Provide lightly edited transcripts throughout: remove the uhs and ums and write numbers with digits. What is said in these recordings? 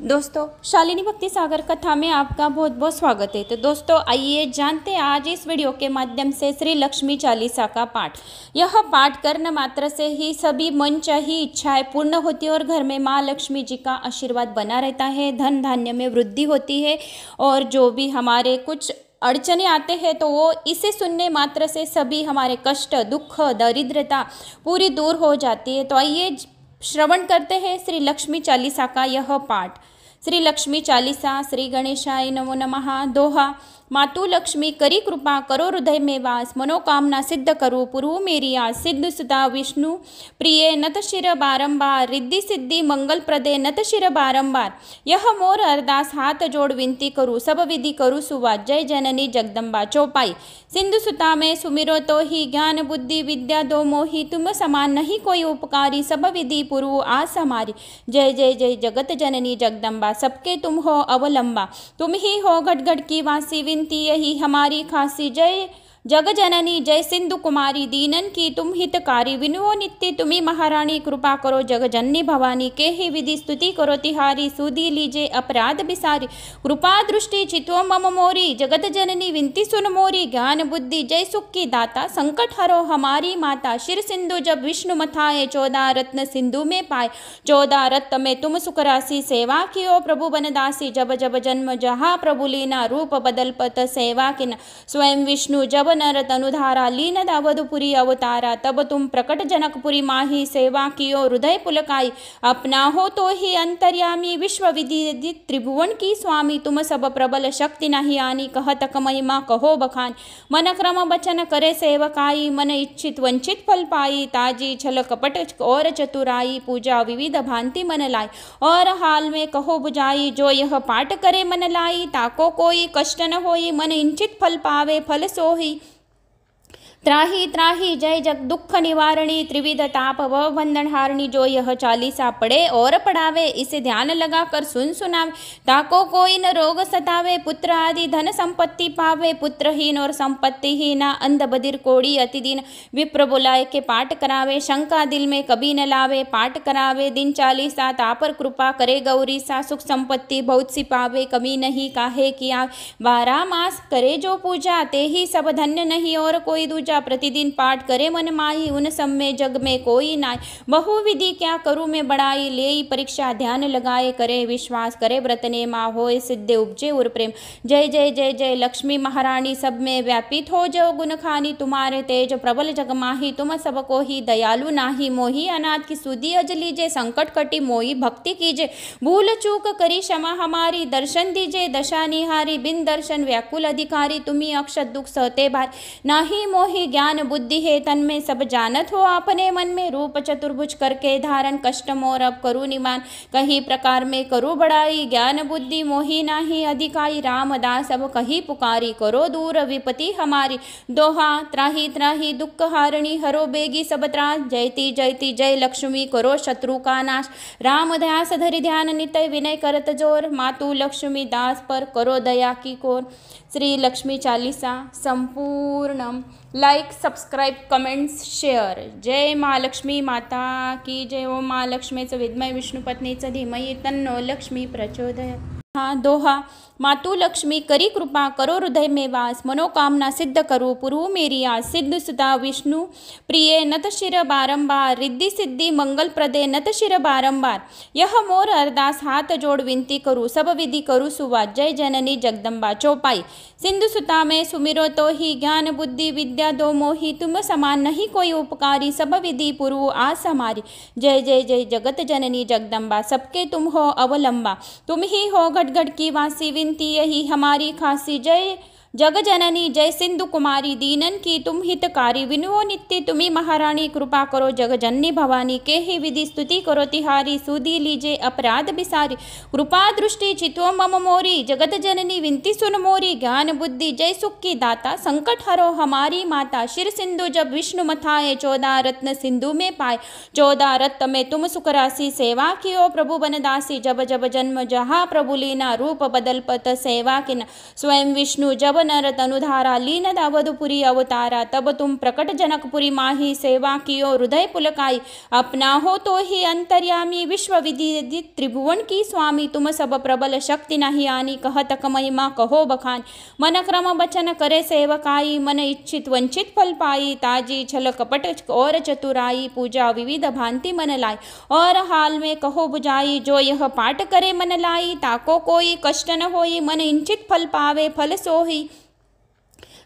दोस्तों, शालिनी भक्ति सागर कथा में आपका बहुत बहुत स्वागत है। तो दोस्तों, आइए जानते हैं आज इस वीडियो के माध्यम से श्री लक्ष्मी चालीसा का पाठ। यह पाठ करने मात्र से ही सभी मनचाही इच्छाएं पूर्ण होती है और घर में माँ लक्ष्मी जी का आशीर्वाद बना रहता है, धन धान्य में वृद्धि होती है और जो भी हमारे कुछ अड़चने आते हैं तो वो इसे सुनने मात्र से सभी हमारे कष्ट, दुख, दरिद्रता पूरी दूर हो जाती है। तो आइए श्रवण करते हैं श्री लक्ष्मी चालीसा का यह पाठ। श्री लक्ष्मी चालीसा। श्री गणेशाय नमो नमः। दोहा। मातु लक्ष्मी करी कृपा, करो हृदय में वास, मनोकामना सिद्ध करो, पुरु मेरी आस। सिद्ध सुता विष्णु प्रिय, नत शिर बारंबार, रिद्धि सिद्धि मंगल प्रदे, नत शिर बारंबार। यह मोर अरदास, हाथ जोड़ विनती करूँ, सब विधि करूँ सुवास। जय जननी जगदम्बा। चौपाई। सिंधु सुता में सुमिरो तो ही, ज्ञान बुद्धि विद्या दो मोही, तुम समान नहीं कोई उपकारी, सब विधि पुरु आस हमारी। जय जय जय जगत जननी जगदम्बा, सबके तुम हो अवलंबा, तुम ही हो घट घट की वासी, विनती यही हमारी खासी। जय जग जननी जय सिंधु कुमारी, दीनन की तुम हितकारी, विनुओ नित्य तुम्ही महारानी, कृपा करो जग जननी भवानी। के ही विधि स्तुति करो तिहारी, सुधी लीजे अपराध बिसारी, कृपा दृष्टि चितो मम मोरी। जगत जननी विनती सुन मोरी, ज्ञान बुद्धि जय सुख की दाता, संकट हरो हमारी माता। शिर सिंधु जब विष्णु मथाए, 14 रत्न सिंधु में पाए, 14 रत्न में तुम सुख राशि। सेवा कियो प्रभु बनदासी, जब जब जन्म जहाँ प्रभु लीना, रूप बदल पत सेवा किना। स्वयं विष्णु जब नर तनुधारा, लीन अवधपुरी अवतारा, तब तुम प्रकट जनकपुरी माही। सेवा कियो हृदय पुलकाई, अपना हो तो ही अंतर्यामी, विश्व विधि त्रिभुवन की स्वामी। तुम सब प्रबल शक्ति नहीं आनी, कहतक महिमा कहो बखान। मन क्रम बचन करे सेवकाई, मन इच्छित वंचित फल पाई। ताजी छल कपट और चतुराई, पूजा विविध भांति मन लाई, और हाल में कहो बुझाई। जो यह पाठ करे मन लाई, ताको कोई कष्ट न होई, मन इंचित फल पावे फल सोही। त्राही त्राही जय जग दुख निवारणी, त्रिविध ताप व बंधन हारणी। जो यह चालीसा पढ़े और पढ़ावे, इसे ध्यान लगाकर सुन सुनावे, ताको कोई न रोग सतावे, पुत्र आदि धन संपत्ति पावे। पुत्रहीन और संपत्तिहीन, अंध बधिर कोड़ी अति दीन, विप्र बुलाए के पाठ करावे। शंका दिल में कभी न लावे, पाठ करावे दिन चालीसा, तापर कृपा करे गौरी सा। सुख संपत्ति बहुत सी पावे, कमी नहीं काहे किया। 12 मास करे जो पूजा, ते ही सब धन्य नहीं और कोई दूजा। प्रतिदिन पाठ करे मन माही, उन सब में जग में कोई नाई। बहुविधि क्या करूँ मैं बड़ाई, ले परीक्षा ध्यान लगाए, करे विश्वास करे व्रत ने माँ, होए सिद्धे उपजे उर प्रेम। जय जय जय जय लक्ष्मी महारानी, सब में व्यापित हो जो गुण खानी। तुम्हारे तेज प्रबल जग माही, तुम सबको ही दयालु नाही। मोही अनाथ की सुधी अज लीजे, संकट कटी मोही भक्ति कीजे। भूल चूक करी क्षमा हमारी, दर्शन दीजे दशा निहारी। बिन दर्शन व्याकुल अधिकारी, तुम्ही अक्षत दुख सहते भार। नाही मोही ज्ञान बुद्धि है तन में, सब जानत हो अपने मन में। रूप चतुर्भुज करके धारण, कष्ट मोर अब करू निमान। कहीं प्रकार में करू बड़ाई, ज्ञान बुद्धि मोही नाही अधिकाई। रामदास अब कहीं पुकारी, करो दूर विपति हमारी। दोहा। त्राही त्राही दुख हारणी, हरो बेगी सब त्रास। जयती जयती जय लक्ष्मी, करो शत्रु का नाश। राम ध्यास धरि ध्यान नितय, विनय करत जोर। मातु लक्ष्मी दास पर, करो दया की कोर। श्री लक्ष्मी चालीसा संपूर्णम। Like, subscribe, comments, share. जय महालक्ष्मी माता की जय। ओम महालक्ष्मीचं विद्महे विष्णुपत्नीचं धीमहि तन्नो लक्ष्मी प्रचोदयात्। दोहा। मातु लक्ष्मी करी कृपा, करो हृदय में वास, मनोकामना सिद्ध करो, पुरु मेरी आस। सिद्ध सुता विष्णु प्रिय, नत शिर बारंबार, रिद्धि सिद्धि मंगल प्रदे, नत शिर बारंबार। यह मोर अरदास, हाथ जोड़ विनती करूँ, सब विधि करूँ सुवास। जय जननी जगदम्बा। चौपाई। सिंधु सुता में सुमिरो तो ही, ज्ञान बुद्धि विद्या दो मोही, तुम समान नहीं कोई उपकारी, सब विधि पुरु आस हमारी। जय जय जय जगत जननी जगदम्बा, सबके तुम हो अवलंबा, तुम ही हो घट घट की वासी, विनती यही हमारी खासी। जय जग जननी जय सिंधु कुमारी, दीनन की तुम हितकारी, विनुओ नित्य तुम्ही महारानी, कृपा करो जग जननी भवानी। के ही विधि स्तुति करो तिहारी, सुधी लीजे अपराध बिसारी, कृपा दृष्टि चितो मम मोरी। जगत जननी विनती सुन मोरी, ज्ञान बुद्धि जय सुख की दाता, संकट हरो हमारी माता। शिर सिंधु जब विष्णु मथाए, 14 रत्न सिंधु में पाए, 14 रत्न में तुम सुख राशि। सेवा कियो प्रभु बनदासी, जब जब जन्म जहाँ प्रभु लीना, रूप बदल पत सेवा किना। स्वयं विष्णु जब नर तनुधारा लीन अवधपुरी अवतारा, तब तुम प्रकट जनकपुरी माही, सेवा कियो हृदय पुलकाई, अपना हो तो ही अंतर्यामी, विश्व विदित त्रिभुवन की स्वामी, तुम सब प्रबल शक्ति नहीं आनी, कहत महिमा कहो बखान, मन क्रम बचन करे सेवकाई, मन इच्छित वंचित फल पाई, ताजी छल कपट और चतुराई, पूजा विविध भांति मन लाई, और हाल में कहो बुझाई, जो यह पाठ करे मन लाई, ताको कोई कष्ट न होई, मन इंचित फल पावे फल सोही,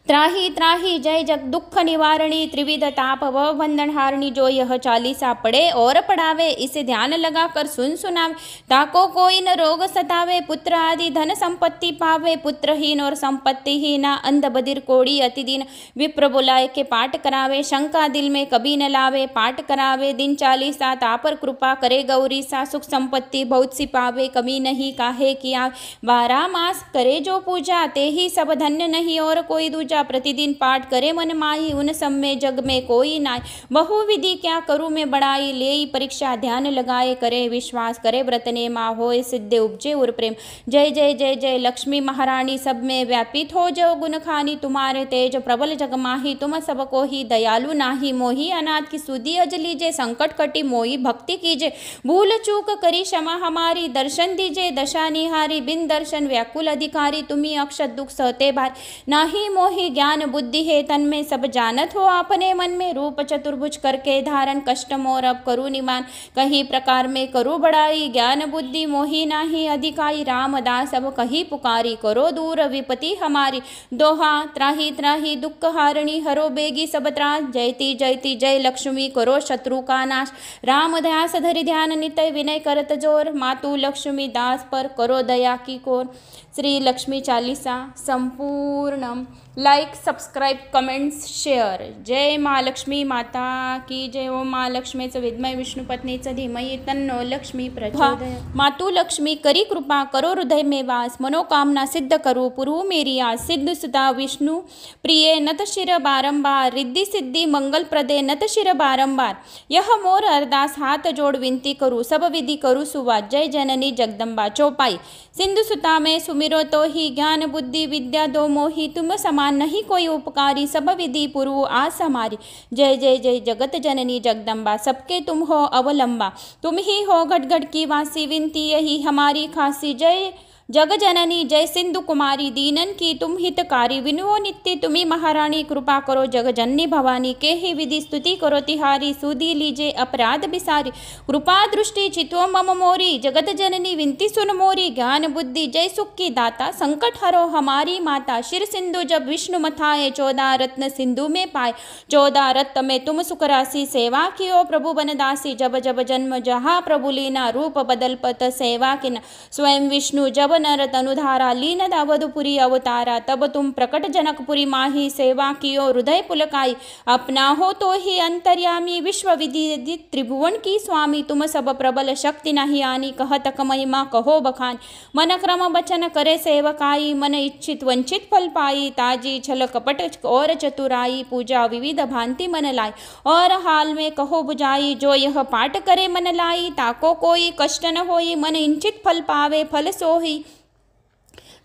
त्राही त्राही जय जग दुख निवारणी, त्रिविध ताप व बंधन हारणी, जो यह चालीसा पढ़े और पढ़ावे, इसे ध्यान लगा कर सुन सुनावे, ताको कोई न रोग सतावे, पुत्र आदि धन संपत्ति पावे, पुत्रहीन और संपत्तिहीन, अंध बधिर कोड़ी अतिदीन, विप्र बुलाए के पाठ करावे, शंका दिल में कभी न लावे, पाठ करावे दिन चालीसा, तापर कृपा करे गौरी सा, सुख संपत्ति बहुत सी पावे, कमी नहीं काहे किया, 12 मास करे जो पूजा, ते ही सब धन्य नहीं और कोई दूजा, प्रतिदिन पाठ करे मन माही, उन सब में जग में कोई नाई, बहुविधि क्या करूँ मैं बड़ाई, ले परीक्षा ध्यान लगाए, करे विश्वास करे व्रत ने मा, होए सिद्धे उपजे उर प्रेम, जय जय जय जय लक्ष्मी महारानी, सब में व्यापित हो जो गुण खानी, तुम्हारे तेज प्रबल जग माही, तुम सबको ही दयालु नाही, मोही अनाथ की सुधी अज लीजे, संकट कटी मोही भक्ति कीजे, भूल चूक करी क्षमा हमारी, दर्शन दीजे दशा निहारी, बिन दर्शन व्याकुल अधिकारी, तुम्ही अक्षत दुख सहते भार, नाही मोही ज्ञान बुद्धि है तन में, सब जानत हो अपने मन में, रूप चतुर्भुज करके धारण, कष्ट मोर अब करू निमान, कहीं प्रकार में करू बड़ाई, ज्ञान बुद्धि मोही नाही अधिकाई, रामदास अब कहीं पुकारी, करो दूर विपति हमारी, दोहा त्राही त्राही दुख हारणी, हरो बेगी सब त्रास, जयती जयती जय लक्ष्मी, करो शत्रु का नाश, राम ध्यास धरि ध्यान नितय, विनय करत जोर, मातु लक्ष्मी दास पर करो दया की कोर। श्री लक्ष्मी चालीसा संपूर्णम। Like subscribe comments share. जय महालक्ष्मी माता की जय। ओम महालक्ष्मीचं विद्मय विष्णुपत्नीचं धीमहि तन्नो लक्ष्मी प्रचोदयात्। मातु लक्ष्मी करी कृपा करो हृदय में वास, मनोकामना सिद्ध करो पुरु मेरी आस, सिद्ध सुता विष्णु प्रिय नत शिर बारंबार, रिद्धि सिद्धि मंगल प्रदे नत शिर बारंबार, यह मोर अरदास हाथ जोड़ विनती करूँ, सब विधि करूँ सुवास, जय जननी जगदम्बा। चौपाई। सिंधु सुता में सुमिरो तो ही, ज्ञान बुद्धि विद्या दो मोही, तुम समान नहीं कोई उपकारी, सब विधि पुरु आस हमारी, जय जय जय जगत जननी जगदम्बा। सबके तुम हो अवलंबा, तुम ही हो घट घट की वासी, विनती यही हमारी खासी, जय जग जननी जय सिंधु कुमारी, दीनन की तुम हितकारी, विनुओ नित्य तुम्ही महारानी, कृपा करो जग जननी भवानी, के ही विधि स्तुति करो तिहारी, सुधी लीजे अपराध बिसारी, कृपा दृष्टि चितो मम मोरी, जगत जननी विनती सुन मोरी, ज्ञान बुद्धि जय सुख की दाता, संकट हरो हमारी माता, शिर सिंधु जब विष्णु मथाए, 14 रत्न सिंधु में पाए, 14 रत्न में तुम सुख राशि, सेवा कियो प्रभु बनदासी, जब जब जन्म जहाँ प्रभु लीना, रूप बदल पत सेवा किना, स्वयं विष्णु जब नर तनुधारा, लीन अवधपुरी अवतारा, तब तुम प्रकट जनकपुरी माही, सेवा कियो हृदय पुलकाई, अपना हो तो ही अंतर्यामी, विश्व विदित त्रिभुवन की स्वामी, तुम सब प्रबल शक्ति नहीं आनी, कहत महिमा कहो बखान, मन क्रम बचन करे सेवकाई, मन इच्छित वंचित फल पाई, ताजी छल कपट और चतुराई, पूजा विविध भांति मन लाई, और हाल में कहो बुझाई, जो यह पाठ करे मन लाई, ताको कोई कष्ट न होई, मन इंचित फल पावे फल सोही,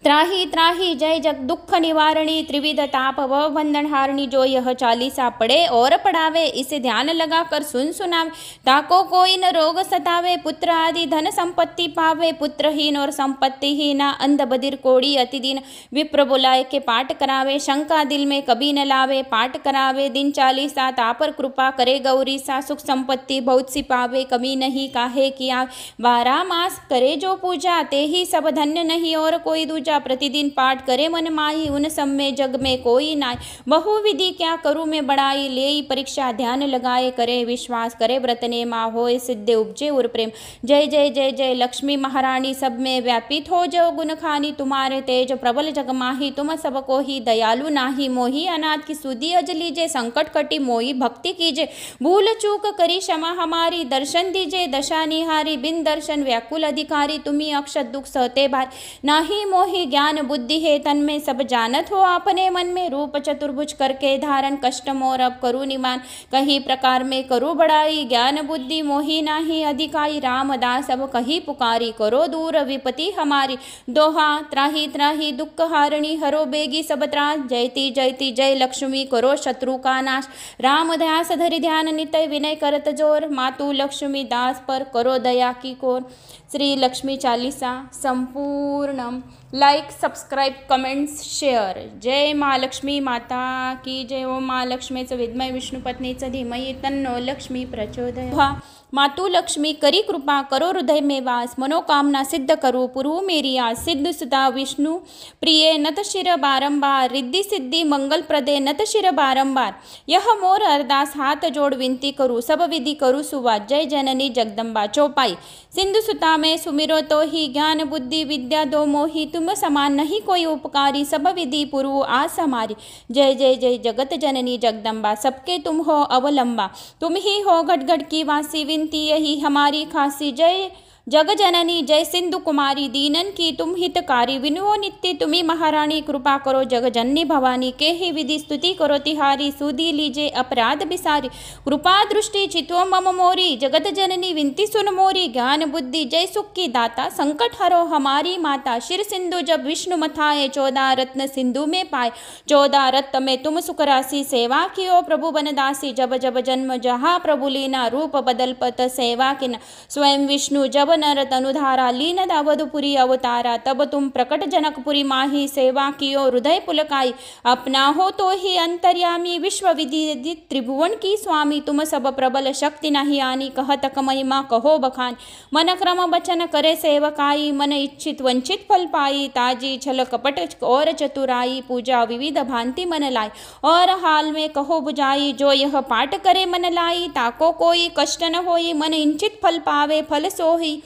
त्राही त्राही जय जग दुख निवारणी, त्रिविध ताप व बंधन हारणी, जो यह चालीसा पढ़े और पढ़ावे, इसे ध्यान लगा कर सुन सुनावे, ताको कोई न रोग सतावे, पुत्र आदि धन संपत्ति पावे, पुत्रहीन और संपत्तिहीन, अंध बधिर कोड़ी अतिदीन, विप्र बुलाए के पाठ करावे, शंका दिल में कभी न लावे, पाठ करावे दिन चालीसा, तापर कृपा करे गौरी सा, सुख संपत्ति बहुत सी पावे, कमी नहीं काहे किया, 12 मास करे जो पूजा, ते ही सब धन्य नहीं और कोई दूजा, प्रतिदिन पाठ करे मन माही, उन सब में जग में कोई नाई, बहुविधि क्या करूँ मैं बड़ाई, ले परीक्षा ध्यान लगाए, करे विश्वास करे व्रत ने मा, होए सिद्धे उपजे उर प्रेम, जय जय जय जय लक्ष्मी महारानी, सब में व्यापित हो जो गुण खानी, तुम्हारे तेज प्रबल जग माही, तुम सबको ही दयालु नाही, मोही अनाथ की सुधी अज लीजे, संकट कटी मोही भक्ति कीजे, भूल चूक करी क्षमा हमारी, दर्शन दीजे दशा निहारी, बिन दर्शन व्याकुल अधिकारी, तुम्ही अक्षत दुख सहते भार, नाही मोही मोहि ज्ञान बुद्धि है तन में सब जानत हो आपने मन में। रूप चतुर्भुज करके धारण कष्ट मोर अब करू निमान, कहीं प्रकार में करू बड़ाई। ज्ञान बुद्धि मोहि नाही अधिकाई, रामदास अब कहीं पुकारी करो दूर विपति हमारी। दोहा त्राही त्राही दुख हारणी, हरो बेगी सब त्रास। जयति जयति जय लक्ष्मी करो शत्रु का नाश। राम ध्यास धरि ध्यान नितय, विनय करत जोर। मातु लक्ष्मी दास पर करो दया की कोर। श्री लक्ष्मी चालीसा संपूर्णम। Like subscribe comments share. जय महालक्ष्मी माता की जय। ओम महालक्ष्मीचं विद्मय विष्णुपत्नीचं धीमहि तन्नो लक्ष्मी प्रचोदयात्। मातु लक्ष्मी करी कृपा करो हृदय में वास, मनोकामना सिद्ध करो पुरु मेरी आस। सिद्ध सुता विष्णु प्रिय नत शिर बारंबार, रिद्धि सिद्धि मंगल प्रदे नत शिर बारंबार। यह मोर अरदास हाथ जोड़ विनती करूँ, सब विधि करूँ सुवास। जय जननी जगदम्बा चौपाई। सिंधु सुता में सुमिरो तो ही, ज्ञान बुद्धि विद्या दो मोही। तुम समान नहीं कोई उपकारी, सब विधि पुरु आस हमारी। जय जय जय जगत जननी जगदम्बा, सबके तुम हो अवलंबा। तुम ही हो घट घट की वासी, विनती यही हमारी खासी। जय जग जननी जय सिंधु कुमारी, दीनन की तुम हितकारी। विनुओ नित्य तुम्ही महारानी, कृपा करो जग जननी भवानी। के ही विधि स्तुति करो तिहारी, सुधी लीजे अपराध बिसारी। कृपा दृष्टि चित्तो मम मोरी, जगत जननी विनती सुन मोरी। ज्ञान बुद्धि जय सुख की दाता, संकट हरो हमारी माता। शिर सिंधु जब विष्णु मथाए, 14 रत्न सिंधु में पाए। 14 रत्न में तुम सुख राशि, सेवा कियो प्रभु बनदासी। जब जब जन्म जहाँ प्रभु लीना, रूप बदल पत सेवा किना। स्वयं विष्णु जब नर तनुधारा, लीन अवधपुरी अवतारा। तब तुम प्रकट जनकपुरी माही, सेवा कियो हृदय पुलकाई। अपना हो तो ही अंतर्यामी, विश्व विधि त्रिभुवन की स्वामी। तुम सब प्रबल शक्ति नहीं आनी, कहत महिमा कहो बखान। मन क्रम बचन करे सेवकाई, मन इच्छित वंचित फल पाई। ताजी छल कपट और चतुराई, पूजा विविध भांति मन लाई। और हाल में कहो बुझाई, जो यह पाठ करे मन लाई। ताको कोई कष्ट न होई, मन इंचित फल पावे फल सोही।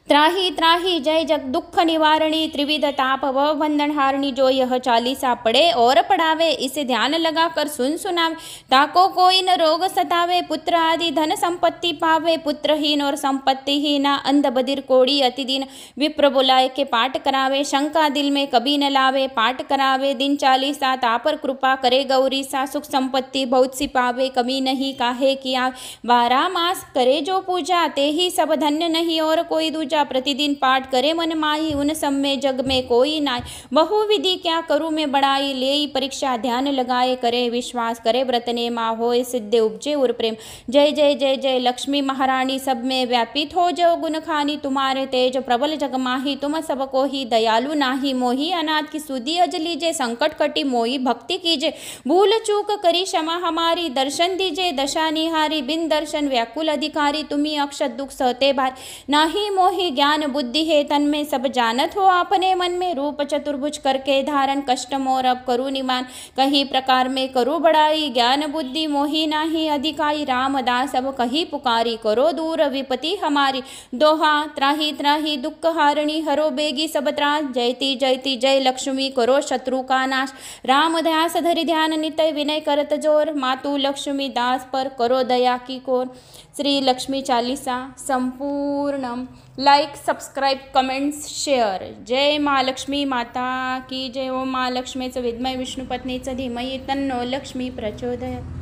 त्राही त्राही जय जग दुख निवारणी, त्रिविध ताप व बंधन हारणी। जो यह चालीसा पढ़े और पढ़ावे, इसे ध्यान लगाकर सुन सुनावे। ताको कोई न रोग सतावे, पुत्र आदि धन संपत्ति पावे। पुत्रहीन और संपत्तिहीन, अंध बधिर कोढ़ी अति दीन। विप्र बुलाए के पाठ करावे, शंका दिल में कभी न लावे। पाठ करावे दिन चालीसा, तापर कृपा करे गौरी सा। सुख संपत्ति बहुत सी पावे, कमी नहीं काहे किया। 12 मास करे जो पूजा, ते ही सब धन्य नहीं और कोई दूजा। प्रतिदिन पाठ करे मन माही, उन सब में जग में कोई नाई। बहु विधि क्या करूँ मैं बड़ाई, ले परीक्षा ध्यान लगाए। करे विश्वास करे व्रत नेमा, होए सिद्धे उपजे उर प्रेम। जय जय जय जय लक्ष्मी महारानी, सब में व्यापित हो जो गुण खानी। तुम्हारे तेज प्रबल जग माही, तुम सबको ही दयालु नाही। मोही अनाथ की सुधी अज लीजे, संकट कटी मोही भक्ति कीजे। भूल चूक करी क्षमा हमारी, दर्शन दीजे दशा निहारी। बिन दर्शन व्याकुल अधिकारी, तुम्ही अक्षत दुख सहते भार। नाही मोहि ज्ञान बुद्धि है तन में सब जानत हो आपने मन में। रूप चतुर्भुज करके धारण कष्ट मोर अब करू निमान, कहीं प्रकार में करू बड़ाई। ज्ञान बुद्धि मोहि नाही अधिकाई, रामदास अब कहीं पुकारी करो दूर विपति हमारी। दोहा त्राही त्राही दुख हारणी, हरो बेगी सब त्रास। जयति जयति जय लक्ष्मी करो शत्रु का नाश। राम ध्यास धरि ध्यान नितय, विनय करत जोर। मातु लक्ष्मी दास पर करो दया की कोर। श्री लक्ष्मी चालीसा संपूर्णम। Like subscribe comments share. जय महालक्ष्मी माता की जय। ओम महालक्ष्मीचं विद्मय विष्णुपत्नीचं धीमहि तन्नो लक्ष्मी प्रचोदयात्।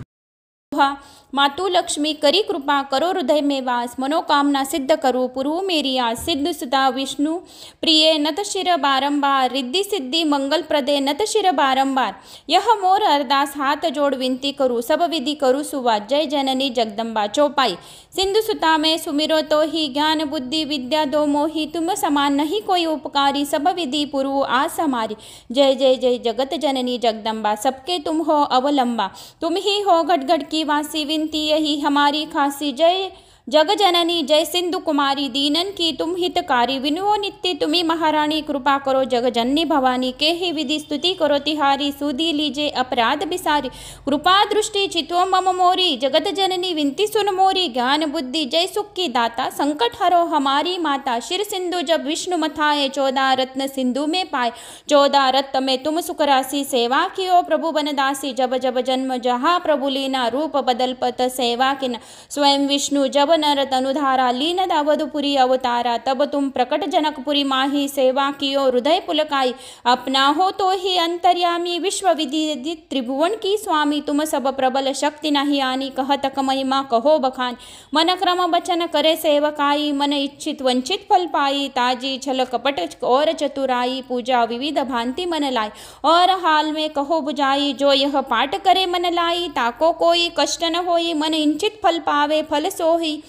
मातु लक्ष्मी करी कृपा करो हृदय में वास, मनोकामना सिद्ध करो पुरु मेरी आस। सिद्ध सुता विष्णु प्रिय नत शिर बारंबार, रिद्धि सिद्धि मंगल प्रदे नत शिर बारंबार। यह मोर अरदास हाथ जोड़ विनती करूँ, सब विधि करूँ सुवास। जय जननी जगदम्बा चौपाई। सिंधु सुता में सुमिरो तो ही, ज्ञान बुद्धि विद्या दो मोही। तुम समान नहीं कोई उपकारी, सब विधि पुरु आस हमारी। जय जय जय जगत जननी जगदम्बा, सबके तुम हो अवलंबा। तुम ही हो घट घट की वासी, विनती यही हमारी खासी। जय जग जननी जय सिंधु कुमारी, दीनन की तुम हितकारी। विनुओ नित्य तुम्ही महारानी, कृपा करो जग जननी भवानी। के ही विधि स्तुति करो तिहारी, सुधी लीजे अपराध बिसारी। कृपा दृष्टि चित्तो मम मोरी, जगत जननी विनती सुन मोरी। ज्ञान बुद्धि जय सुख की दाता, संकट हरो हमारी माता। शिर सिंधु जब विष्णु मथाए, 14 रत्न सिंधु में पाए। 14 रत्न में तुम सुख राशि, सेवा कियो प्रभु बनदासी। जब जब जन्म जहाँ प्रभु लीना, रूप बदल पत सेवा किना। स्वयं विष्णु जब नर तनुधारा लीन अवधपुरी अवतारा, तब तुम प्रकट जनकपुरी माही, सेवा कियो हृदय पुलकाई, अपना हो तो ही अंतर्यामी, विश्व विधि त्रिभुवन की स्वामी, तुम सब प्रबल शक्ति नहीं आनी, कहत महिमा कहो बखान, मन क्रम बचन करे सेवकाई, मन इच्छित वंचित फल पाई, ताजी छल कपट और चतुराई, पूजा विविध भांति मन लाई, और हाल में कहो बुझाई, जो यह पाठ करे मन लाई, ताको कोई कष्ट न होई, मन इंचित फल पावे फल सोही,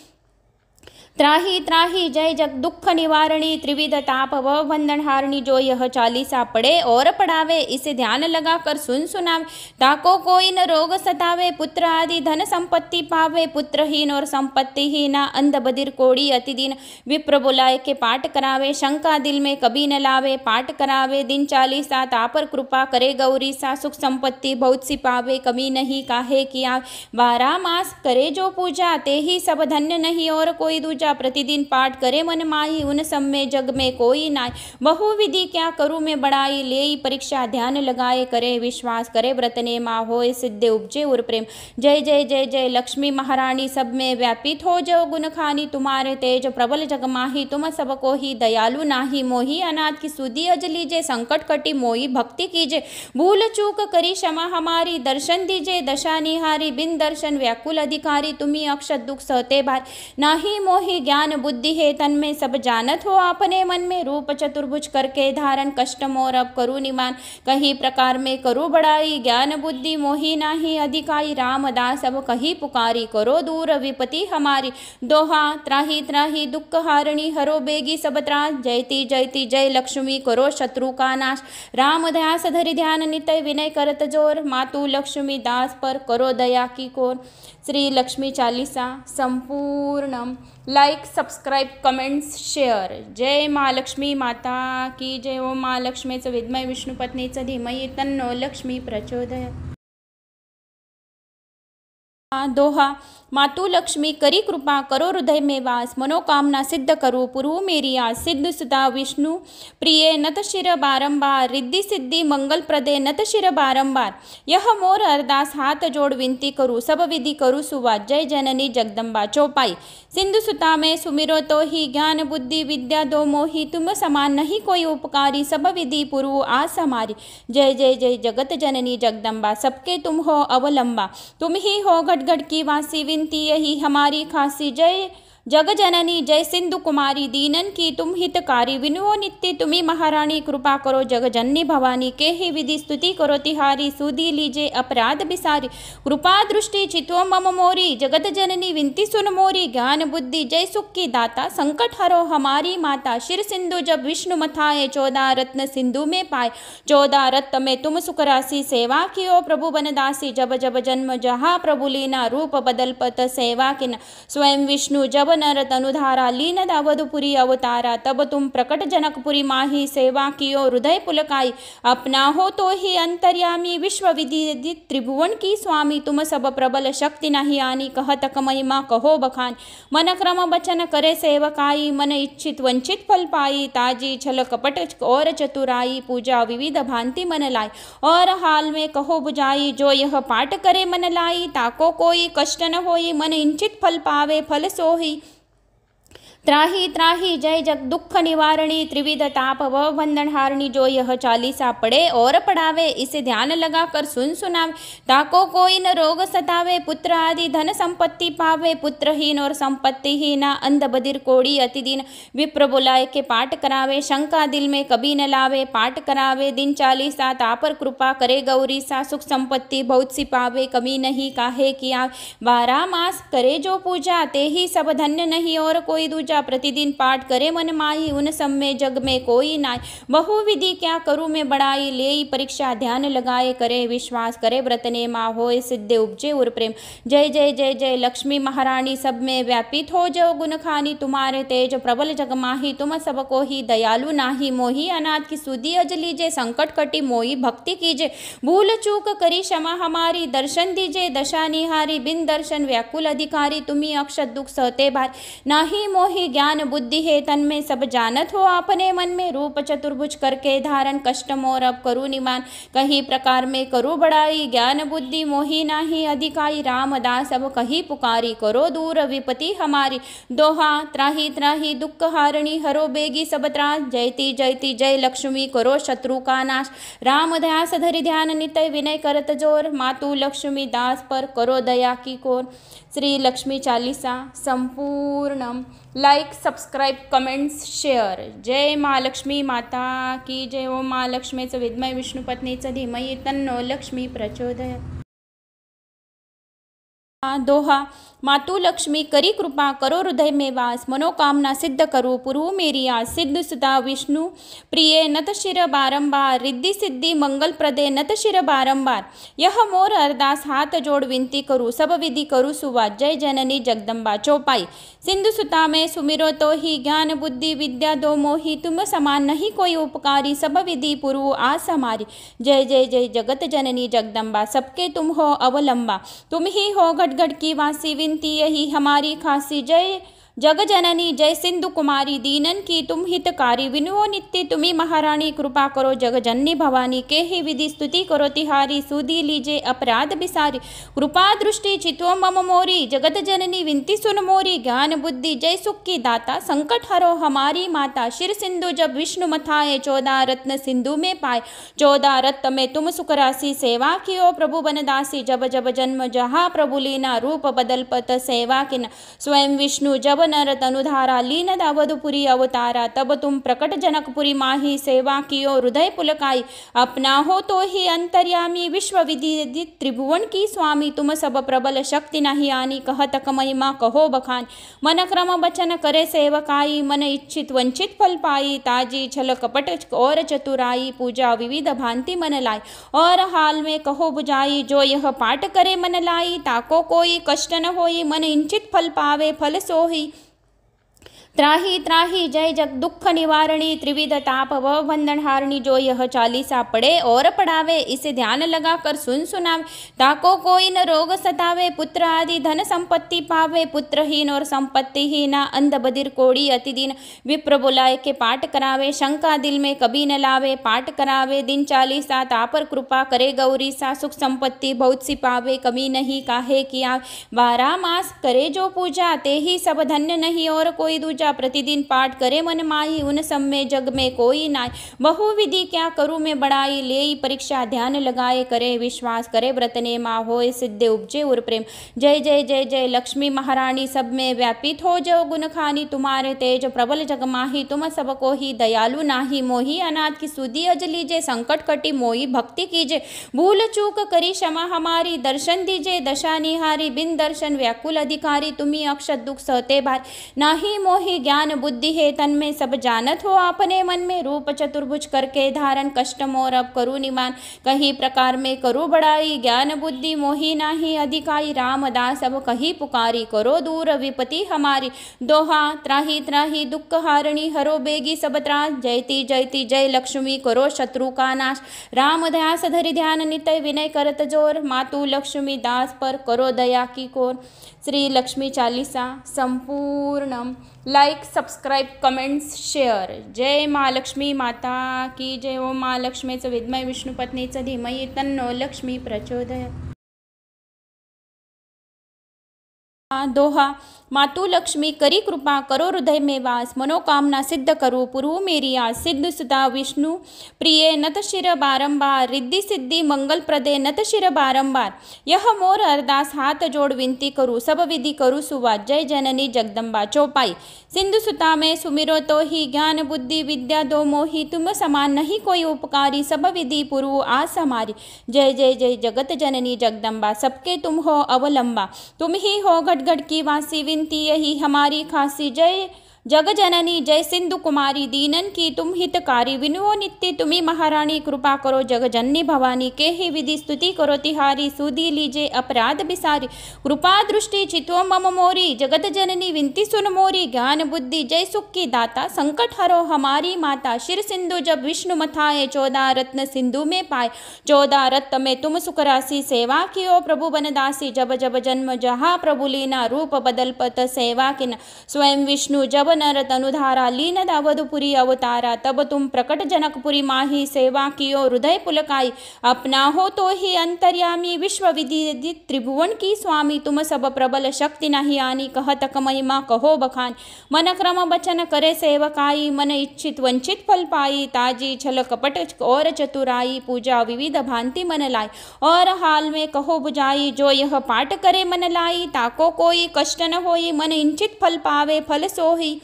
त्राही त्राही जय जग दुख निवारणी, त्रिविध ताप व बंधन हारणी, जो यह चालीसा पढ़े और पढ़ावे, इसे ध्यान लगाकर सुन सुनावे, ताको कोई न रोग सतावे, पुत्र आदि धन संपत्ति पावे, पुत्रहीन और संपत्तिहीन, अंध बधिर कोड़ी अति दीन, विप्र बुलाए के पाठ करावे, शंका दिल में कभी न लावे, पाठ करावे दिन चालीसा, तापर कृपा करे गौरी सा, सुख संपत्ति बहुत सी पावे, कमी नहीं काहे किया, 12 मास करे जो पूजा, ते ही सब धन्य नहीं और कोई दूजा, प्रतिदिन पाठ करे मन माही, उन सब में जग में कोई नाई, बहु विधि क्या करूँ मैं बड़ाई, ले परीक्षा ध्यान लगाए, करे विश्वास करे व्रत नेमा, होए सिद्धे उपजे उर प्रेम, जय जय जय जय लक्ष्मी महारानी, सब में व्यापित हो जो गुण खानी, तुम्हारे तेज प्रबल जग माही, तुम सबको ही दयालु नाही, मोही अनाथ की सुधी अज लीजे, संकट कटी मोही भक्ति कीजे, भूल चूक करी क्षमा हमारी, दर्शन दीजे दशा निहारी, बिन दर्शन व्याकुल अधिकारी, तुम्ही अक्षत दुख सहते भार, नाही मोही ज्ञान बुद्धि है तन में, सब जानत हो अपने मन में, रूप चतुर्भुज करके धारण, कष्ट मोर अब करू निमान, कहीं प्रकार में करू बड़ाई, ज्ञान बुद्धि मोही नाही अधिकाई, रामदास अब कहीं पुकारी, करो दूर विपति हमारी, दोहा त्राही त्राही दुख हारणी, हरो बेगी सब त्रास, जयती जयती जय लक्ष्मी, करो शत्रु का नाश, रामदास धरि ध्यान नित्य, विनय करत जोर, मातु लक्ष्मी दास पर करो दया की कोर। श्री लक्ष्मी चालीसा संपूर्णम। Like subscribe comments share. जय महालक्ष्मी माता की जय। ओम महालक्ष्मीच विद्महे विष्णुपत्नीच धीमहि तन्नो लक्ष्मी प्रचोदयात्। दोहा मातु लक्ष्मी करी कृपा, करो हृदय में वास, मनोकामना सिद्ध करो पुरु मेरी आस, सिद्ध सुता विष्णु प्रिय नत शिर बारंबार, रिद्धि सिद्धि मंगल प्रदे नत शिर बारंबार, यह मोर अरदास हाथ जोड़ विनती करूँ, सब विधि करूँ सुवास, जय जननी जगदम्बा। चौपाई सिंधु सुता में सुमिरो तो ही, ज्ञान बुद्धि विद्या दो मोही, तुम समान नहीं कोई उपकारी, सब विधि पुरु आस हमारी, जय जय जय जगत जननी जगदम्बा। सबके तुम हो अवलंबा, तुम ही हो घट घट की वासी, विनती यही हमारी खासी, जय जग जननी जय सिंधु कुमारी, दीनन की तुम हितकारी, विनुओ नित्य तुम्ही महारानी, कृपा करो जग जननी भवानी, के ही विधि स्तुति करो तिहारी, सुधी लीजे अपराध बिसारी, कृपा दृष्टि चित्तो मम मोरी, जगत जननी विनती सुन मोरी, ज्ञान बुद्धि जय सुख की दाता, संकट हरो हमारी माता, शिर सिंधु जब विष्णु मथाए, 14 रत्न सिंधु में पाए, 14 रत्न में तुम सुख राशि, सेवा कियो प्रभु बनदासी, जब जब जन्म जहाँ प्रभु लीना, रूप बदल पत सेवा किना, स्वयं विष्णु जब नर तनुधारा, लीन अवधपुरी अवतारा, तब तुम प्रकट जनकपुरी माही, सेवा कियो हृदय पुलकाई, अपना हो तो ही अंतर्यामी, विश्व विधि त्रिभुवन की स्वामी, तुम सब प्रबल शक्ति नहीं आनी, कहत महिमा कहो बखान, मन क्रम बचन करे सेवकाई, मन इच्छित वंचित फल पाई, ताजी छल कपट और चतुराई, पूजा विविध भांति मन लाई, और हाल में कहो बुझाई, जो यह पाठ करे मन लाई, ताको कोई कष्ट न होई, मन इंचित फल पावे फल सोही, त्राही त्राही जय जग दुख निवारणी, त्रिविध ताप व बंधन हारणी, जो यह चालीसा पढ़े और पढ़ावे, इसे ध्यान लगाकर सुन सुनावे, ताको कोई न रोग सतावे, पुत्र आदि धन संपत्ति पावे, पुत्रहीन और संपत्तिहीन, अंध बधिर कोड़ी अति दीन, विप्र बुलाए के पाठ करावे, शंका दिल में कभी न लावे, पाठ करावे दिन चालीसा, तापर कृपा करे गौरी सा, सुख संपत्ति बहुत सी पावे, कमी नहीं काहे किया, 12 मास करे जो पूजा, ते ही सब धन्य नहीं और कोई दूजा, प्रतिदिन पाठ करे मन माही, उन सब में जग में कोई नाई, बहु विधि क्या करूँ मैं बड़ाई, ले परीक्षा ध्यान लगाए, करे विश्वास करे व्रत नेमा, होए सिद्धे उपजे उर प्रेम, जय जय जय जय लक्ष्मी महारानी, सब में व्यापित हो जो गुण खानी, तुम्हारे तेज प्रबल जग माही, तुम सबको ही दयालु नाही, मोही अनाथ की सुधी अज लीजे, संकट कटी मोही भक्ति कीजे, भूल चूक करी क्षमा हमारी, दर्शन दीजे दशा निहारी, बिन दर्शन व्याकुल अधिकारी, तुम्ही अक्षत दुख सहते भार, नाही मोही मोहि ज्ञान बुद्धि है तन में सब जानत हो आपने मन में। रूप चतुर्भुज करके धारण कष्ट मोर अब करू निमान, कहीं प्रकार में करू बड़ाई। ज्ञान बुद्धि मोहि नाही अधिकाई, रामदास अब कहीं पुकारी करो दूर विपति हमारी। दोहा त्राही त्राही दुख हारणी, हरो बेगी सब त्रास। जयति जयति जय लक्ष्मी करो शत्रु का नाश। राम ध्यास धरि ध्यान नितय विनय करत जोर, मातु लक्ष्मी दास पर करो दया की कोर। श्री लक्ष्मी चालीसा संपूर्णम। Like subscribe comments share. जय महालक्ष्मी माता की जय। ओम महालक्ष्मीचं विद्मय विष्णुपत्नीचं धीमहि तन्नो लक्ष्मी प्रचोदयात्। दोहा मातु लक्ष्मी करी कृपा करो हृदय में वास, मनोकामना सिद्ध करो पुरु मेरी आस। सिद्ध सुता विष्णु प्रिय नत शिर बारंबार, रिद्धि सिद्धि मंगल प्रदे नत शिर बारंबार। यह मोर अरदास हाथ जोड़ विनती करूँ, सब विधि करूँ सुवास। जय जननी जगदम्बा चौपाई। सिंधु सुता में सुमिरो तो ही, ज्ञान बुद्धि विद्या दो मोही। तुम समान नहीं कोई उपकारी, सब विधि पुरु आस हमारी। जय जय जय जगत जननी जगदम्बा, सबके तुम हो अवलंबा। तुम ही हो गढ़ की वासी, विनती यही हमारी खासी। जय जग जननी जय सिंधु कुमारी, दीनन की तुम हितकारी। विनुओ नित्य तुम्ही महारानी, कृपा करो जग जननी भवानी। के ही विधि स्तुति करो तिहारी, सुधी लीजे अपराध बिसारी। कृपा दृष्टि चित्तो मम मोरी, जगत जननी विनती सुन मोरी। ज्ञान बुद्धि जय सुख की दाता, संकट हरो हमारी माता। शिर सिंधु जब विष्णु मथाए, 14 रत्न सिंधु में पाए। 14 रत्न में तुम सुख राशि, सेवा कियो प्रभु बनदासी। जब जब जन्म जहाँ प्रभु लीना, रूप बदल पत सेवा किना। स्वयं विष्णु जब नर तनुधारा, लीन अवधपुरी अवतारा। तब तुम प्रकट जनकपुरी माही, सेवा कियो हृदय पुलकाई। अपना हो तो ही अंतर्यामी, विश्व विधि त्रिभुवन की स्वामी। तुम सब प्रबल शक्ति नहीं आनी, कहत महिमा कहो बखान। मन क्रम बचन करे सेवकाई, मन इच्छित वंचित फल पाई। ताजी छल कपट और चतुराई, पूजा विविध भांति मन लाई। और हाल में कहो बुझाई, जो यह पाठ करे मन लाई। ताको कोई कष्ट न होई, मन इंचित फल पावे फल सोही। त्राही त्राही जय जग दुख निवारणी, त्रिविध ताप व बंधन हारणी। जो यह चालीसा पढ़े और पढ़ावे, इसे ध्यान लगाकर सुन सुनावे। ताको कोई न रोग सतावे, पुत्र आदि धन संपत्ति पावे। पुत्रहीन और संपत्तिहीन, अंध बधिर कोढ़ी अति दीन। विप्र बुलाए के पाठ करावे, शंका दिल में कभी न लावे। पाठ करावे दिन चालीसा, तापर कृपा करे गौरी सा। सुख संपत्ति बहुत सी पावे, कमी नहीं काहे किया। 12 मास करे जो पूजा, ते ही सब धन्य नहीं और कोई दूजा। प्रतिदिन पाठ करे मन माही, उन सब में जग में कोई नाई। बहुविधि क्या करूँ मैं बड़ाई, ले परीक्षा ध्यान लगाए। करे विश्वास करे व्रत नेमा, होए सिद्धे उपजे उर प्रेम। जय जय जय जय लक्ष्मी महारानी, सब में व्यापित हो जो गुण खानी। तुम्हारे तेज प्रबल जग माही, तुम सबको ही दयालु नाही। मोही अनाथ की सुधी अज लीजे, संकट कटी मोही भक्ति कीजे। भूल चूक करी क्षमा हमारी, दर्शन दीजे दशा निहारी। बिन दर्शन व्याकुल अधिकारी, तुम्ही अक्षत दुख सहते भार। नाही मोही ज्ञान बुद्धि है तन में सब जानत हो आपने मन में। रूप चतुर्भुज करके धारण कष्ट मोर अब करू निमान, कहीं प्रकार में करू बड़ाई। ज्ञान बुद्धि मोहि नाही अधिकाई, रामदास अब कहीं पुकारी करो दूर विपति हमारी। दोहा त्राही त्राही दुख हारणी, हरो बेगी सब त्रास। जयति जयति जय लक्ष्मी करो शत्रु का नाश। राम ध्यास धरि ध्यान नितय विनय करत जोर, मातु लक्ष्मी दास पर करो दया की कोर। श्री लक्ष्मी चालीसा संपूर्णम। Like subscribe comments share. जय महालक्ष्मी माता की जय। ओम महालक्ष्मीचं विद्मय विष्णुपत्नीचं धीमहि तन्नो लक्ष्मी प्रचोदयात्। दोहा मातु लक्ष्मी करी कृपा करो हृदय में वास, मनोकामना सिद्ध करो पुरु मेरी आस। सिद्ध सुता विष्णु प्रिय नत शिर बारंबार, रिद्धि सिद्धि मंगल प्रदे नत शिर बारंबार। यह मोर अरदास हाथ जोड़ विनती करूँ, सब विधि करूँ सुवास। जय जननी जगदम्बा चौपाई। सिंधु सुता में सुमिरो तो ही, ज्ञान बुद्धि विद्या दो मोही। तुम समान नहीं कोई उपकारी, सब विधि पुरु आस हमारी। जय जय जय जगत जननी जगदम्बा, सबके तुम हो अवलंबा। तुम ही हो गढ़ की वासी, विनती यही हमारी खासी। जय जग जननी जय सिंधु कुमारी, दीनन की तुम हितकारी। विनुओ नित्य तुम्ही महारानी, कृपा करो जग जननी भवानी। के ही विधि स्तुति करो तिहारी, सुधी लीजे अपराध बिसारी। कृपा दृष्टि चित्तो मम मोरी, जगत जननी विनती सुन मोरी। ज्ञान बुद्धि जय सुख की दाता, संकट हरो हमारी माता। शिर सिंधु जब विष्णु मथाए, 14 रत्न सिंधु में पाए। 14 रत्न में तुम सुख राशि, सेवा कियो प्रभु बनदासी। जब जब जन्म जहाँ प्रभु लीना, रूप बदल पत सेवा किना। स्वयं विष्णु जब नर तनुधारा लीन अवधपुरी अवतारा, तब तुम प्रकट जनकपुरी माही, सेवा कियो हृदय पुलकाई। अपना हो तो ही अंतर्यामी, विश्व विदित त्रिभुवन की स्वामी, तुम सब प्रबल शक्ति नहीं आनी, कहत महिमा कहो बखान। मन क्रम बचन करे सेवकाई, मन इच्छित वंचित फल पाई, ताजी छल कपट और चतुराई, पूजा विविध भांति मन लाई, और हाल में कहो बुझाई, जो यह पाठ करे मन लाई, ताको कोई कष्ट न होई, मन इंचित फल पावे फल सोही।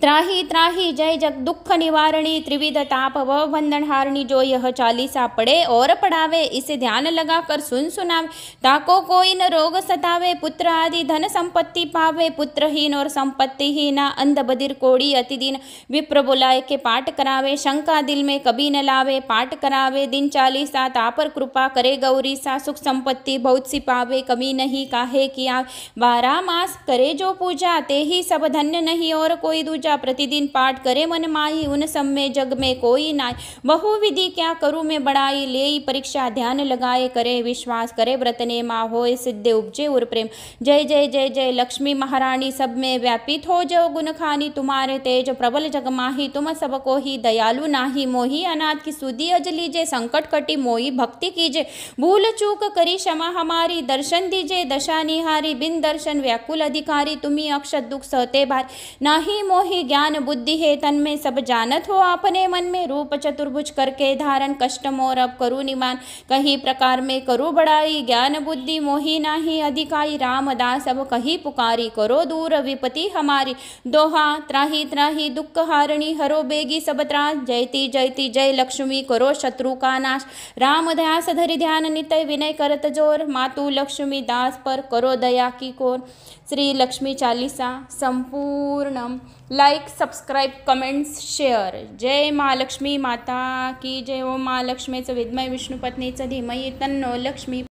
त्राही त्राही जय जग दुख निवारणी, त्रिविध ताप व बंधन हारणी, जो यह चालीसा पढ़े और पढ़ावे, इसे ध्यान लगा कर सुन सुनावे, ताको कोई न रोग सतावे, पुत्र आदि धन संपत्ति पावे, पुत्रहीन और संपत्तिहीन, अंध बधिर कोड़ी अति दीन, विप्र बुलाए के पाठ करावे, शंका दिल में कभी न लावे, पाठ करावे दिन चालीसा, तापर कृपा करे गौरी सा, सुख संपत्ति बहुत सी पावे, कमी नहीं काहे किया, 12 मास करे जो पूजा, ते ही सब धन्य नहीं और कोई दूजा, प्रतिदिन पाठ करे मन माही, उन सब में जग में कोई नाई, बहु विधि क्या करूँ मैं बड़ाई, ले परीक्षा ध्यान लगाए, करे विश्वास करे व्रत ने माँ, होए सिद्धे उपजे उर प्रेम। जय जय जय जय लक्ष्मी महारानी, सब में व्यापित हो जो गुण खानी, तुम्हारे तेज प्रबल जग माही, तुम सबको ही दयालु नाही, मोही अनाथ की सुधी अज लीजे, संकट कटी मोही भक्ति कीजे, भूल चूक करी क्षमा हमारी, दर्शन दीजे दशा निहारी, बिन दर्शन व्याकुल अधिकारी, तुम्ही अक्षत दुख सहते भार, नाही मोही ज्ञान बुद्धि है तन में, सब जानत हो अपने मन में, रूप चतुर्भुज करके धारण, कष्ट मोर अब करू निमान, कहीं प्रकार में करू बड़ाई, ज्ञान बुद्धि मोही नाही अधिकाई, रामदास अब कहीं पुकारी, करो दूर विपति हमारी, दोहा त्राही त्राही दुख हारणी, हरो बेगी सब त्रास, जयती जयती जय लक्ष्मी, करो शत्रु का नाश, राम ध्यास धरि ध्यान नित्य, विनय करत जोर, मातु लक्ष्मी दास पर करो दया की कोर। श्री लक्ष्मी चालीसा संपूर्णम। Like subscribe comments share. जय महालक्ष्मी माता की जय। ओम महालक्ष्मीचं विद्मय विष्णुपत्नीचं धीमहि तन्नो लक्ष्मी।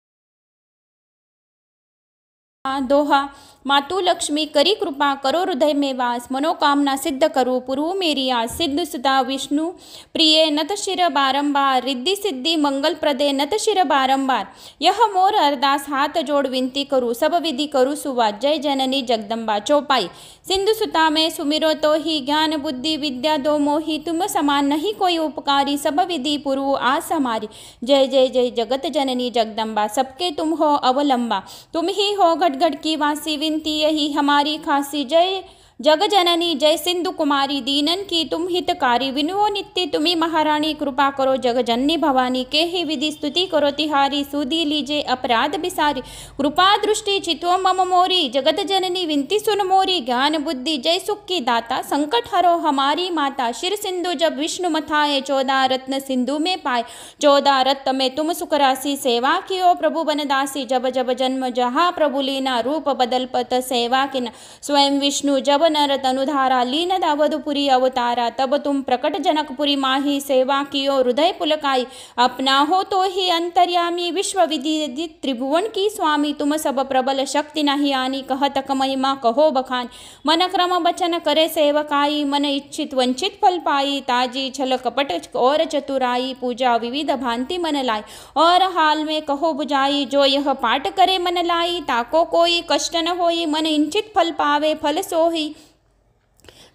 दोहा मातु लक्ष्मी करी कृपा, करो हृदय में वास, मनोकामना सिद्ध करो पुरु मेरी आस, सिद्ध सुता विष्णु प्रिय नत शिर बारंबार, रिद्धि सिद्धि मंगल प्रदे नत शिर बारंबार, यह मोर अरदास हाथ जोड़ विनती करूँ, सब विधि करूँ सुवास, जय जननी जगदम्बा। चौपाई सिंधु सुता में सुमिरो तो ही, ज्ञान बुद्धि विद्या दो मोही, तुम समान नहीं कोई उपकारी, सब विधि पुरु आस हमारी, जय जय जय जगत जननी जगदम्बा। सबके तुम हो अवलंबा, तुम ही हो घट घट की वासी, विनती यही हमारी खासी, जय जग जननी जय सिंधु कुमारी, दीनन की तुम हितकारी, विनुओ नित्य तुम्ही महारानी, कृपा करो जग जननी भवानी, के ही विधि स्तुति करो तिहारी, सुधी लीजे अपराध बिसारी, कृपा दृष्टि चितो मम मोरी, जगत जननी विनती सुन मोरी, ज्ञान बुद्धि जय सुख की दाता, संकट हरो हमारी माता, शिर सिंधु जब विष्णु मथाए, 14 रत्न सिंधु में पाए, 14 रत्न में तुम सुख राशि, सेवा कियो प्रभु बनदासी, जब जब जन्म जहाँ प्रभु लीना, रूप बदल पत सेवा किना, स्वयं विष्णु जब नर तनुधारा, लीन अवधपुरी अवतारा, तब तुम प्रकट जनकपुरी माही, सेवा कियो हृदय पुलकाई, अपना हो तो ही अंतर्यामी, विश्व विदित त्रिभुवन की स्वामी, तुम सब प्रबल शक्ति नहीं आनी, कहत महिमा कहो बखान। मन क्रम बचन करे सेवकाई, मन इच्छित वंचित फल पाई, ताजी छल कपट और चतुराई, पूजा विविध भांति मन लाई, और हाल में कहो बुझाई, जो यह पाठ करे मन लाई, ताको कोई कष्ट न होई, मन इंचित फल पावे फल सोही।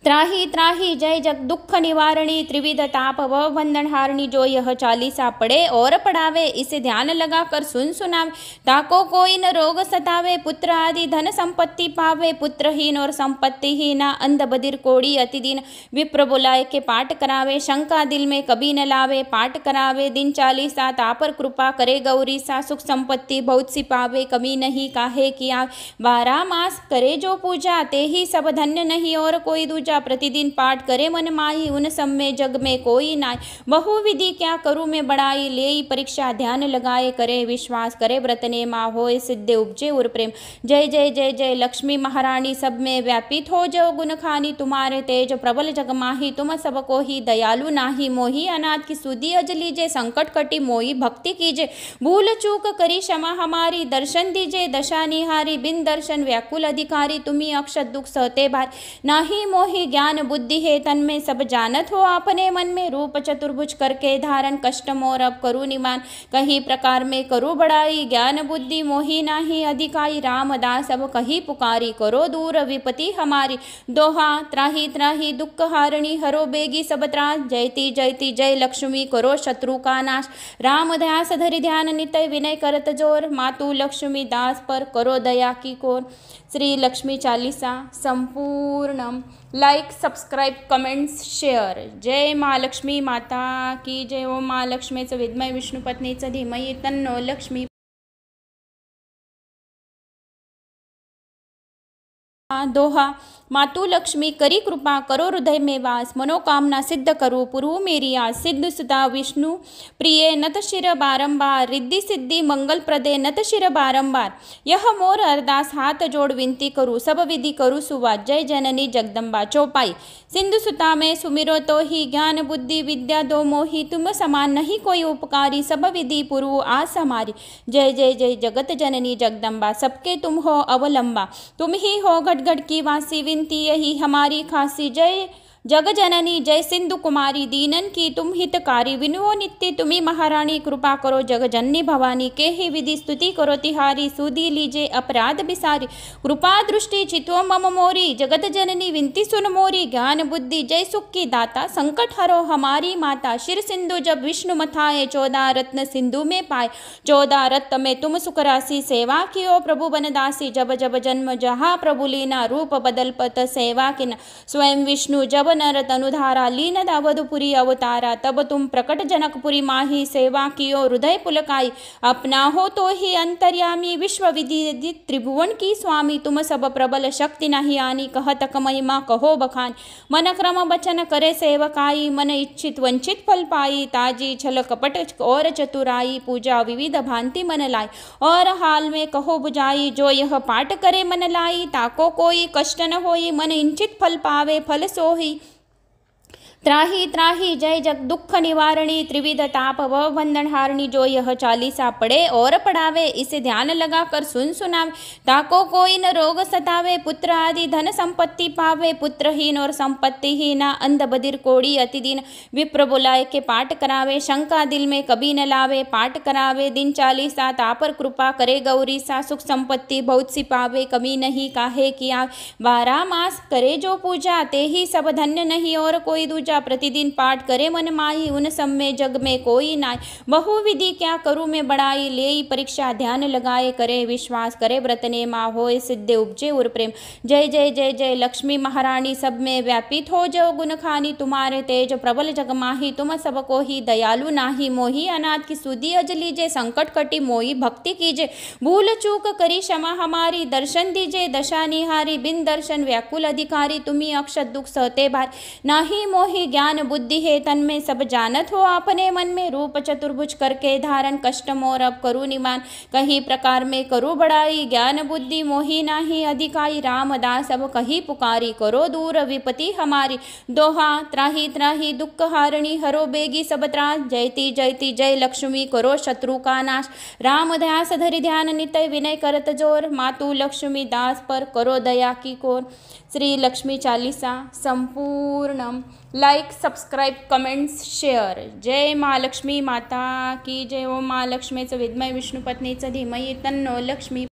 त्राही त्राही जय जग दुख निवारणी, त्रिविध ताप व बंधन हारणी, जो यह चालीसा पढ़े और पढ़ावे, इसे ध्यान लगा कर सुन सुनावे, ताको कोई न रोग सतावे, पुत्र आदि धन संपत्ति पावे, पुत्रहीन और संपत्तिहीन, अंध बधिर कोड़ी अति दीन, विप्र बुलाए के पाठ करावे, शंका दिल में कभी न लावे, पाठ करावे दिन चालीसा, तापर कृपा करे गौरी सा, सुख संपत्ति बहुत सी पावे, कमी नहीं काहे किया, 12 मास करे जो पूजा, ते ही सब धन्य नहीं और कोई दूजा, प्रतिदिन पाठ करे मन माही, उन सब में जग में कोई नाई, बहु विधि क्या करूँ मैं बड़ाई, ले परीक्षा ध्यान लगाए, करे विश्वास करे व्रत ने माँ, होए सिद्धे उपजे उर प्रेम। जय जय जय जय लक्ष्मी महारानी, सब में व्यापित हो जो गुण खानी, तुम्हारे तेज प्रबल जग माही, तुम सबको ही दयालु नाही, मोही अनाथ की सुधी अज लीजे, संकट कटी मोही भक्ति कीजे, भूल चूक करी क्षमा हमारी, दर्शन दीजे दशा निहारी, बिन दर्शन व्याकुल अधिकारी, तुम्ही अक्षत दुख सहते भार, नाही मोही मोहि ज्ञान बुद्धि है तन्में सब जानत हो आपने मन में। रूप चतुर्भुज करके धारण कष्ट मोर अब करू निमान। कहीं प्रकार में करू बड़ाई ज्ञान बुद्धि मोहि नाही अधिकाई। रामदास अब कहीं पुकारी करो दूर विपति हमारी। दोहा त्राही त्राही दुख हारणी हरो बेगी सब त्रास। जयति जयति जय लक्ष्मी करो शत्रु का नाश। राम ध्यास धरि ध्यान नितय विनय करत जोर। मातु लक्ष्मी दास पर करो दया की कोर। श्री लक्ष्मी चालीसा संपूर्णम। Like subscribe comments share. जय महालक्ष्मी माता की जय। ओम महालक्ष्मीचं विद्मय विष्णुपत्नीचं धीमहि तन्नो लक्ष्मी। दोहा मातु लक्ष्मी करी कृपा करो हृदय में वास। मनोकामना सिद्ध करो पुरु मेरी आस। सिद्ध सुता विष्णु प्रिय नत शिर बारंबार। रिद्धि सिद्धि मंगल प्रदे नत शिर बारंबार। यह मोर अरदास हाथ जोड़ विनती करूँ सब विधि करूँ सुवास। जय जननी जगदम्बा। चौपाई सिंधु सुता में सुमिरो तो ही ज्ञान बुद्धि विद्या दो मोही। तुम समान नहीं कोई उपकारी सब विधि पुरु आस हमारी। जय जय जय जगत जननी जगदम्बा। सबके तुम हो अवलंबा। तुम ही हो घट घट की वासी विनती यही हमारी खासी। जय जग जननी जय सिंधु कुमारी। दीनन की तुम हितकारी। विनुओ नित्य तुम्ही महारानी। कृपा करो जग जननी भवानी। के ही विधि स्तुति करो तिहारी। सुधी लीजे अपराध बिसारी। कृपा दृष्टि चितो मम मोरी। जगत जननी विनती सुन मोरी। ज्ञान बुद्धि जय सुख की दाता। संकट हरो हमारी माता। शिर सिंधु जब विष्णु मथाए। 14 रत्न सिंधु में पाए। 14 रत्न में तुम सुख राशि। सेवा कियो प्रभु बनदासी। जब जब जन्म जहाँ प्रभु लीना। रूप बदल पत सेवा किना। स्वयं विष्णु जब नर तनुधारा। लीन अवधपुरी अवतारा। तब तुम प्रकट जनकपुरी माही। सेवा कियो हृदय पुलकाई। अपना हो तो ही अंतर्यामी। विश्व विधि त्रिभुवन की स्वामी। तुम सब प्रबल शक्ति नहीं आनी। कहतक महिमा कहो बखान। मन क्रम बचन करे सेवकाई। मन इच्छित वंचित फल पाई। ताजी छल कपट और चतुराई। पूजा विविध भांति मन लाई। और हाल में कहो बुझाई। जो यह पाठ करे मन लाई। ताको कोई कष्ट न होई। मन इंचित फल पावे फल सोही। त्राही त्राही जय जग दुख निवारणी। त्रिविध ताप व बंधन हारणी। जो यह चालीसा पढ़े और पढ़ावे। इसे ध्यान लगा कर सुन सुनावे। ताको कोई न रोग सतावे। पुत्र आदि धन संपत्ति पावे। पुत्रहीन और संपत्तिहीन अंध बधिर कोड़ी अतिदीन। विप्र बुलाए के पाठ करावे। शंका दिल में कभी न लावे। पाठ करावे दिन चालीसा। तापर कृपा करे गौरी सा। सुख संपत्ति बहुत सी पावे। कमी नहीं काहे किया। 12 मास करे जो पूजा। ते ही सब धन्य नहीं और कोई दूजा। प्रतिदिन पाठ करे मन माही। उन सब में जग में कोई नाई। बहुविधि क्या करूँ मैं बड़ाई। ले परीक्षा ध्यान लगाए करे विश्वास। करे व्रत ने माँ होए सिद्धे उपजे उर प्रेम। जय जय जय जय लक्ष्मी महारानी। सब में व्यापित हो जो गुण खानी। तुम्हारे तेज प्रबल जग माही। तुम सबको ही दयालु नाही। मोही अनाथ की सुधी अज लीजे। संकट कटी मोही भक्ति कीजे। भूल चूक करी क्षमा हमारी। दर्शन दीजे दशा निहारी। बिन दर्शन व्याकुल अधिकारी। तुम्ही अक्षत दुख सहते भारी। नाही मोही ज्ञान बुद्धि है तन्में सब जानत हो आपने मन में। रूप चतुर्भुज करके धारण कष्ट मोर अब करू निमान। कहीं प्रकार में करू बड़ाई। ज्ञान बुद्धि मोहि नाही अधिकाई। रामदास अब कहीं पुकारी करो दूर विपति हमारी। दोहा त्राही त्राही दुख हारणी हरो बेगी सब त्रास। जयति जयति जय लक्ष्मी करो शत्रु का नाश। राम ध्यास धरि ध्यान नितय विनय करत जोर। मातु लक्ष्मी दास पर करो दया की कोर। श्री लक्ष्मी चालीसा संपूर्णम। Like subscribe comments share. जय महालक्ष्मी माता की जय। ओम महालक्ष्मीचं विद्मय विष्णुपत्नीचं धीमहि तन्नो लक्ष्मी।